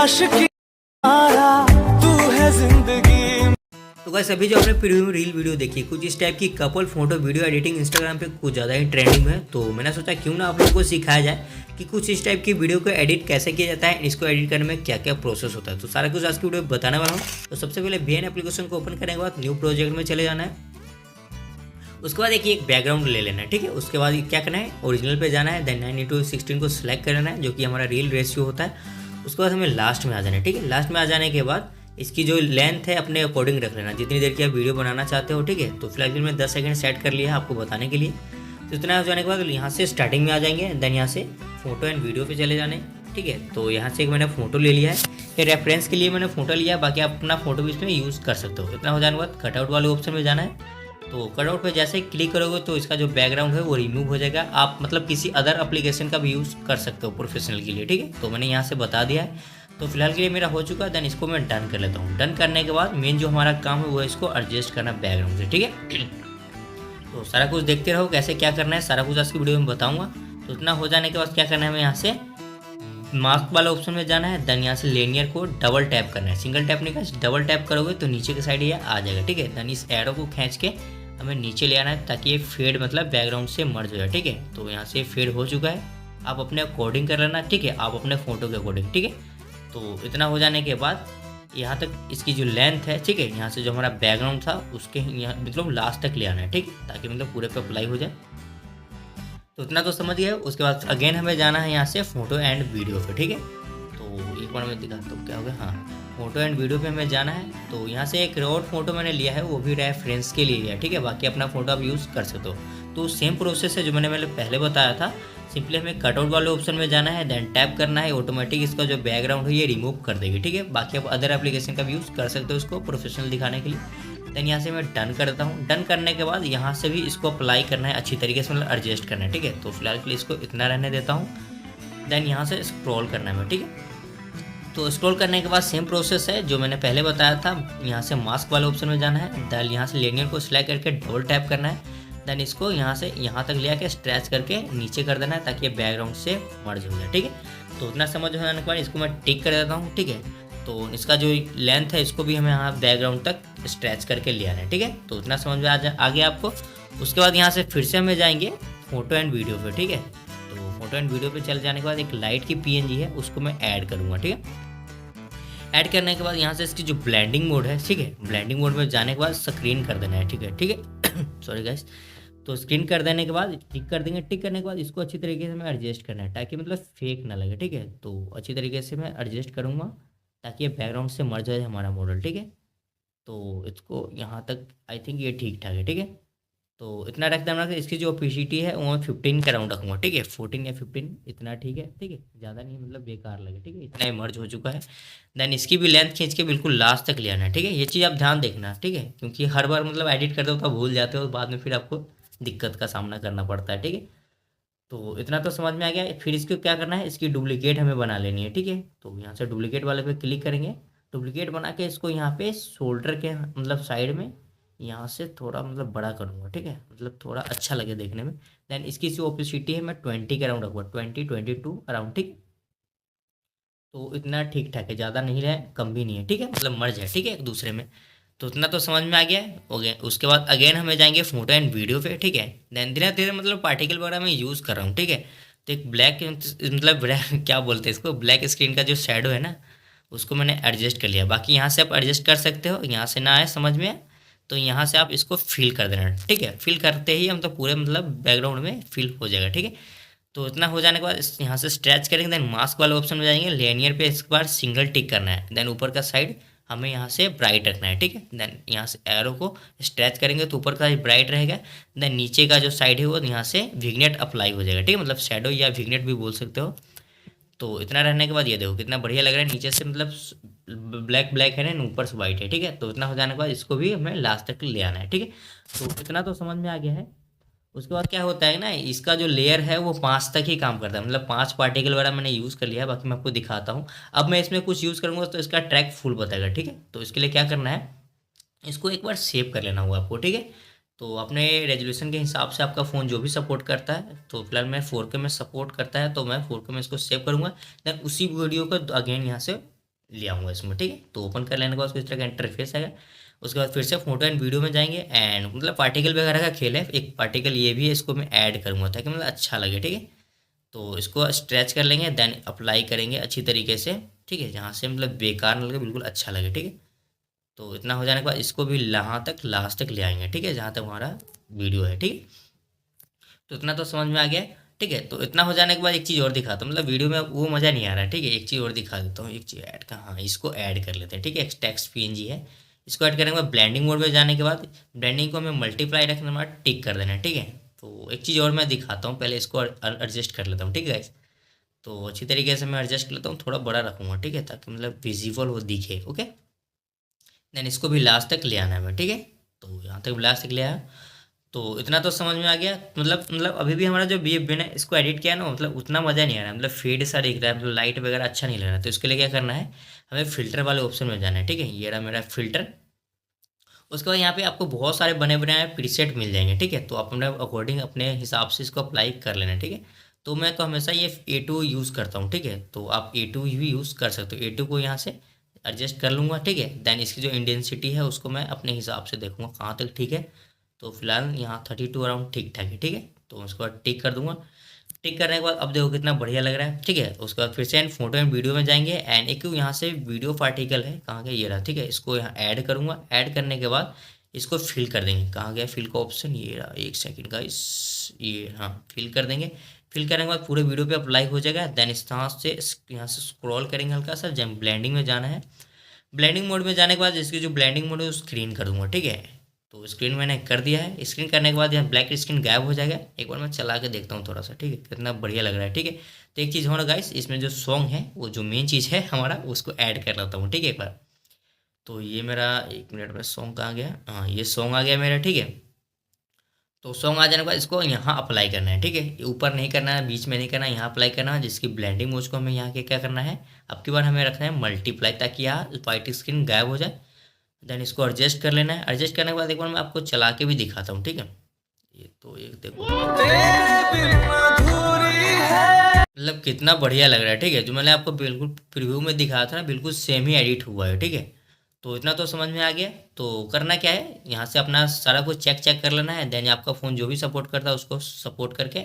आशिकी आया तू है जिंदगी। तो गाइस अभी जो आपने प्रीव्यू रील वीडियो देखी कुछ इस टाइप की couple photo video editing Instagram पे कुछ ज़्यादा ही ट्रेंडिंग है, तो मैंने सोचा क्यों ना आप लोगों को सिखाया जाए कि कुछ इस टाइप की वीडियो को एडिट कैसे किया जाता है, इसको एडिट करने में क्या क्या प्रोसेस होता है। तो सारा कुछ आज की वीडियो में बताने वाला हूँ। तो सबसे पहले VN एप्लीकेशन को ओपन करने के बाद न्यू प्रोजेक्ट में चले जाना है। उसके बाद एक बैकग्राउंड ले लेना है, ठीक है। उसके बाद क्या करना है, ओरिजिनल पे जाना है, देन 9:16 को सिलेक्ट करना है जो कि हमारा रील रेशियो होता है। उसके बाद हमें लास्ट में आ जाना है, ठीक है। लास्ट में आ जाने के बाद इसकी जो लेंथ है अपने अकॉर्डिंग रख लेना, जितनी देर की आप वीडियो बनाना चाहते हो, ठीक है। तो फिलहाल मैं 10 सेकंड सेट कर लिया है आपको बताने के लिए। तो इतना हो जाने के बाद यहाँ से स्टार्टिंग में आ जाएंगे, देन यहाँ से फोटो एंड वीडियो पे चले जाने, ठीक है। तो यहाँ से एक मैंने फोटो ले लिया है, ये रेफरेंस के लिए मैंने फोटो लिया है, बाकी आप अपना फोटो भी इसमें यूज़ कर सकते हो। इतना हो जाने के बाद कटआउट वाले ऑप्शन में जाना है। तो कटआउट पे जैसे ही क्लिक करोगे तो इसका जो बैकग्राउंड है वो रिमूव हो जाएगा। आप मतलब किसी अदर एप्लीकेशन का भी यूज़ कर सकते हो प्रोफेशनल के लिए, ठीक है। तो मैंने यहाँ से बता दिया है। तो फिलहाल के लिए मेरा हो चुका है, देन इसको मैं डन कर लेता हूँ। डन करने के बाद मेन जो हमारा काम है वो है इसको एडजस्ट करना बैकग्राउंड से, ठीक है। तो सारा कुछ देखते रहो कैसे क्या करना है, सारा कुछ आज की वीडियो में बताऊँगा। तो इतना हो जाने के बाद क्या करना है, हमें यहाँ से मास्क वाला ऑप्शन में जाना है, देन यहाँ से लेनियर को डबल टैप करना है। सिंगल टैप नहीं करना, डबल टैप करोगे तो नीचे की साइड ये आ जाएगा, ठीक है। देन इस एरो को खींच के हमें नीचे ले आना है ताकि ये फेड मतलब बैकग्राउंड से मर्ज हो जाए, ठीक है। तो यहाँ से फेड हो चुका है, आप अपने अकॉर्डिंग कर लेना, ठीक है, आप अपने फोटो के अकॉर्डिंग, ठीक है। तो इतना हो जाने के बाद यहाँ तक इसकी जो लेंथ है, ठीक है, यहाँ से जो हमारा बैकग्राउंड था उसके यहाँ मतलब लास्ट तक ले आना है, ठीक है, ताकि मतलब पूरे पे अप्लाई हो जाए। तो इतना तो समझ गए। उसके बाद अगेन हमें जाना है यहाँ से फोटो एंड वीडियो पे, ठीक है। तो एक बार मैं दिखाता हूँ क्या हो गया, हाँ, फोटो एंड वीडियो पे हमें जाना है। तो यहाँ से एक और फोटो मैंने लिया है, वो भी रेफरेंस के लिए लिया है, ठीक है। बाकी अपना फोटो आप यूज़ कर सकते हो। तो सेम प्रोसेस है जो मैंने पहले बताया था। सिंपली हमें कटआउट वाले ऑप्शन में जाना है, देन टैप करना है, ऑटोमेटिक इसका जो बैकग्राउंड है ये रिमूव कर देगी, ठीक है। बाकी आप अदर एप्लीकेशन का भी यूज़ कर सकते हो इसको प्रोफेशनल दिखाने के लिए। देन यहाँ से मैं डन कर देता हूँ। डन करने के बाद यहाँ से भी इसको अप्लाई करना है अच्छी तरीके से, मतलब एडजस्ट करना है, ठीक है। तो फिलहाल के लिए इसको इतना रहने देता हूँ। देन यहाँ से स्क्रॉल करना है मैं, ठीक है। तो स्क्रॉल करने के बाद सेम प्रोसेस है जो मैंने पहले बताया था। यहाँ से मास्क वाले ऑप्शन में जाना है, देन यहाँ से लेनियर को सिलेक्ट करके डबल टैप करना है, देन इसको यहाँ से यहाँ तक ले आके स्ट्रेच करके नीचे कर देना है ताकि ये बैकग्राउंड से मर्ज हो जाए, ठीक है। तो उतना समझ हो जाने के बाद इसको मैं टिक कर देता हूँ, ठीक है। तो इसका जो लेंथ है इसको भी हमें यहाँ बैकग्राउंड तक स्ट्रेच करके ले आना है, ठीक है। तो उतना समझ में आ गया आपको। उसके बाद यहाँ से फिर से हमें जाएंगे फोटो एंड वीडियो पे, ठीक है। तो फोटो एंड वीडियो पे चले जाने के बाद एक लाइट की PNG है उसको मैं ऐड करूँगा, ठीक है। ऐड करने के बाद यहाँ से इसकी जो ब्लेंडिंग मोड है, ठीक है, ब्लेंडिंग मोड में जाने के बाद स्क्रीन कर देना है, ठीक है, ठीक है। Sorry guys. तो स्क्रीन कर देने के बाद टिक कर देंगे। टिक करने के बाद इसको अच्छी तरीके से हमें एडजस्ट करना है ताकि मतलब फेक ना लगे, ठीक है। तो अच्छी तरीके से मैं एडजस्ट करूँगा ताकि ये बैकग्राउंड से मर्ज हो जाए हमारा मॉडल, ठीक है। तो इसको यहाँ तक आई थिंक ये ठीक ठाक है, ठीक है। तो इतना रख देना कि इसकी जो ओपेसिटी है वो मैं 15 का राउंड रखूँगा, ठीक है, 14 या 15 इतना, ठीक है, ठीक है, ज़्यादा नहीं मतलब बेकार लगे, ठीक है। इतना इमर्ज हो चुका है। देन इसकी भी लेंथ खींच के बिल्कुल लास्ट तक ले आना है, ठीक है। ये चीज़ आप ध्यान देखना, ठीक है, क्योंकि हर बार मतलब एडिट करते हो तो भूल जाते हो, बाद में फिर आपको दिक्कत का सामना करना पड़ता है, ठीक है। तो इतना तो समझ में आ गया। फिर इसको क्या करना है, इसकी डुप्लीकेट हमें बना लेनी है, ठीक है। तो यहाँ से डुप्लीकेट वाले पे क्लिक करेंगे। डुप्लीकेट बना के इसको यहाँ पे शोल्डर के मतलब साइड में यहाँ से थोड़ा मतलब बड़ा करूँगा, ठीक है, मतलब थोड़ा अच्छा लगे देखने में। देन इसकी जो ओपेसिटी है मैं 20 के अराउंड रखूँगा, 22 अराउंड, ठीक है। तो इतना ठीक ठाक है, ज़्यादा नहीं है कम भी नहीं है, ठीक है, मतलब मर्ज है, ठीक है, एक दूसरे में। तो इतना तो समझ में आ गया है, हो गया। उसके बाद अगेन हमें जाएंगे फोटो एंड वीडियो पे, ठीक है। देन धीरे धीरे मतलब पार्टिकल वगैरह मैं यूज़ कर रहा हूँ, ठीक है। तो एक ब्लैक मतलब क्या बोलते हैं इसको, ब्लैक स्क्रीन का जो शेडो है ना उसको मैंने एडजस्ट कर लिया। बाकी यहाँ से आप एडजस्ट कर सकते हो, यहाँ से ना आए समझ में तो यहाँ से आप इसको फिल कर देना, ठीक है। फिल करते ही हम तो पूरे मतलब बैकग्राउंड में फिल हो जाएगा, ठीक है। तो इतना हो जाने के बाद यहाँ से स्ट्रेच करेंगे, देन मास्क वाले ऑप्शन में जाएंगे, लेनियर पे इस बार सिंगल टिक करना है, देन ऊपर का साइड हमें यहाँ से ब्राइट रखना है, ठीक है। देन यहाँ से एरो को स्ट्रेच करेंगे तो ऊपर का ब्राइट रहेगा, देन नीचे का जो साइड है वो यहाँ से विग्नेट अप्लाई हो जाएगा, ठीक है, मतलब शेडो या विग्नेट भी बोल सकते हो। तो इतना रहने के बाद ये देखो कितना बढ़िया लग रहा है, नीचे से मतलब ब्लैक ब्लैक है ना, ऊपर से वाइट है, ठीक है। तो इतना हो जाने के बाद इसको भी हमें लास्ट तक ले आना है, ठीक है। तो इतना तो समझ में आ गया है। उसके बाद क्या होता है ना, इसका जो लेयर है वो 5 तक ही काम करता है, मतलब 5 पार्टिकल वगैरह मैंने यूज़ कर लिया है। बाकी मैं आपको दिखाता हूँ। अब मैं इसमें कुछ यूज़ करूँगा तो इसका ट्रैक फुल बताएगा, ठीक है। तो इसके लिए क्या करना है, इसको एक बार सेव कर लेना होगा आपको, ठीक है। तो अपने रेजोल्यूशन के हिसाब से आपका फ़ोन जो भी सपोर्ट करता है, तो फिलहाल मैं 4K में सपोर्ट करता है तो मैं 4K में इसको सेव करूँगा। देन उसी वीडियो को अगेन यहाँ से ले आऊँगा इसमें, ठीक है। तो ओपन कर लेने के बाद उसको इस तरह का इंटरफेस आएगा। उसके बाद फिर से फोटो एंड वीडियो में जाएंगे एंड मतलब पार्टिकल वगैरह का खेल है, एक पार्टिकल ये भी है, इसको मैं ऐड करूँगा ताकि मतलब अच्छा लगे, ठीक है। तो इसको स्ट्रेच कर लेंगे देन अप्लाई करेंगे अच्छी तरीके से, ठीक है, जहाँ से मतलब बेकार ना लगे, बिल्कुल अच्छा लगे, ठीक है। तो इतना हो जाने के बाद इसको भी यहाँ तक लास्ट तक ले आएंगे, ठीक है, जहाँ तक हमारा वीडियो है, ठीक है। तो इतना तो समझ में आ गया है, ठीक है। तो इतना हो जाने के बाद एक चीज़ और दिखाता हूँ, मतलब वीडियो में वो मज़ा नहीं आ रहा है, ठीक है। एक चीज़ और दिखा देता हूँ, एक चीज़ ऐड का, हाँ इसको ऐड कर लेते हैं, ठीक है। टेक्स्ट पीएनजी है, इसको ऐड करने के बाद ब्लेंडिंग मोड में जाने के बाद ब्लेंडिंग को हमें मल्टीप्लाई रखने के बाद टिक कर देना है, ठीक है। तो एक चीज़ और मैं दिखाता हूँ, पहले इसको एडजस्ट कर लेता हूँ, ठीक है गाइस। तो अच्छी तरीके से मैं एडजस्ट कर लेता हूँ, थोड़ा बड़ा रखूँगा, ठीक है, ताकि मतलब विजिबल वो दिखे, ओके। देन इसको भी लास्ट तक ले आना है मैं, ठीक है। तो यहाँ तक लास्ट तक ले आया। तो इतना तो समझ में आ गया, मतलब अभी भी हमारा जो बी एफ है इसको एडिट किया ना, मतलब उतना मज़ा नहीं आ रहा है, मतलब फेड सा दिख रहा है, मतलब लाइट वगैरह अच्छा नहीं लग रहा है। तो इसके लिए क्या करना है, हमें फ़िल्टर वाले ऑप्शन में जाना है, ठीक है। ये रहा मेरा फ़िल्टर। उसके बाद यहाँ पे आपको बहुत सारे बने बनाए प्रीसेट मिल जाएंगे, ठीक है। तो आप अपने अकॉर्डिंग अपने हिसाब से इसको अप्लाई कर लेना, ठीक है। तो मैं तो हमेशा ये A2 यूज़ करता हूँ, ठीक है। तो आप A2 भी यूज़ कर सकते हो, A2 को यहाँ से एडजस्ट कर लूँगा, ठीक है। देन इसकी जो इंटेंसिटी है उसको मैं अपने हिसाब से देखूँगा कहाँ तक ठीक है। तो फिलहाल यहाँ 32 अराउंड ठीक ठाक है, ठीक है। तो उसके बाद टिक कर दूंगा। टिक करने के बाद अब देखो कितना बढ़िया लग रहा है, ठीक है। उसके बाद फिर से एंड फोटो एंड वीडियो में जाएंगे एंड एक यहाँ से वीडियो पार्टिकल है, कहाँ गया, ये रहा, ठीक है। इसको यहाँ ऐड करूँगा, ऐड करने के बाद इसको फिल कर देंगे, कहाँ गया फिल का ऑप्शन, ये रहा, एक सेकेंड का इस ये, हाँ फिल कर देंगे। फिल करने के बाद पूरे वीडियो पे अप्लाई हो जाएगा। देन इस तरह से यहाँ से स्क्रॉल करेंगे हल्का सा, जब ब्लेंडिंग में जाना है, ब्लेंडिंग मोड में जाने के बाद इसकी जो ब्लेंडिंग मोड है वो स्क्रीन कर दूंगा, ठीक है। तो स्क्रीन मैंने कर दिया है, स्क्रीन करने के बाद यहाँ ब्लैक स्क्रीन गायब हो जाएगा। एक बार मैं चला के देखता हूँ थोड़ा सा, ठीक है, कितना बढ़िया लग रहा है, ठीक है। तो एक चीज़ होना गाइस, इसमें जो सॉन्ग है वो जो मेन चीज़ है हमारा, उसको ऐड कर लेता हूँ, ठीक है, एक बार। तो ये मेरा, एक मिनट में सॉन्ग कहाँ गया, हाँ ये सॉन्ग आ गया मेरा, ठीक है। तो सॉन्ग आ जाने के बाद इसको यहाँ अप्लाई करना है, ठीक है। ये ऊपर नहीं करना है, बीच में नहीं करना है, यहाँ अप्लाई करना है, जिसकी ब्लेंडिंग मोड को हमें यहाँ के क्या करना है, अब की बार हमें रखना है मल्टीप्लाई, ताकि यहाँ वाइट स्क्रीन गायब हो जाए। देन इसको एडजस्ट कर लेना है। एडजस्ट करने के बाद एक बार मैं आपको चला के भी दिखाता हूँ, ठीक है। ये तो एक देखो, तेरे बिन अधूरी है। मतलब कितना बढ़िया लग रहा है, ठीक है। जो मैंने आपको बिल्कुल प्रीव्यू में दिखाया था ना, बिल्कुल सेम ही एडिट हुआ है, ठीक है। तो इतना तो समझ में आ गया। तो करना क्या है, यहाँ से अपना सारा कुछ चेक चेक कर लेना है। देन आपका फ़ोन जो भी सपोर्ट करता है उसको सपोर्ट करके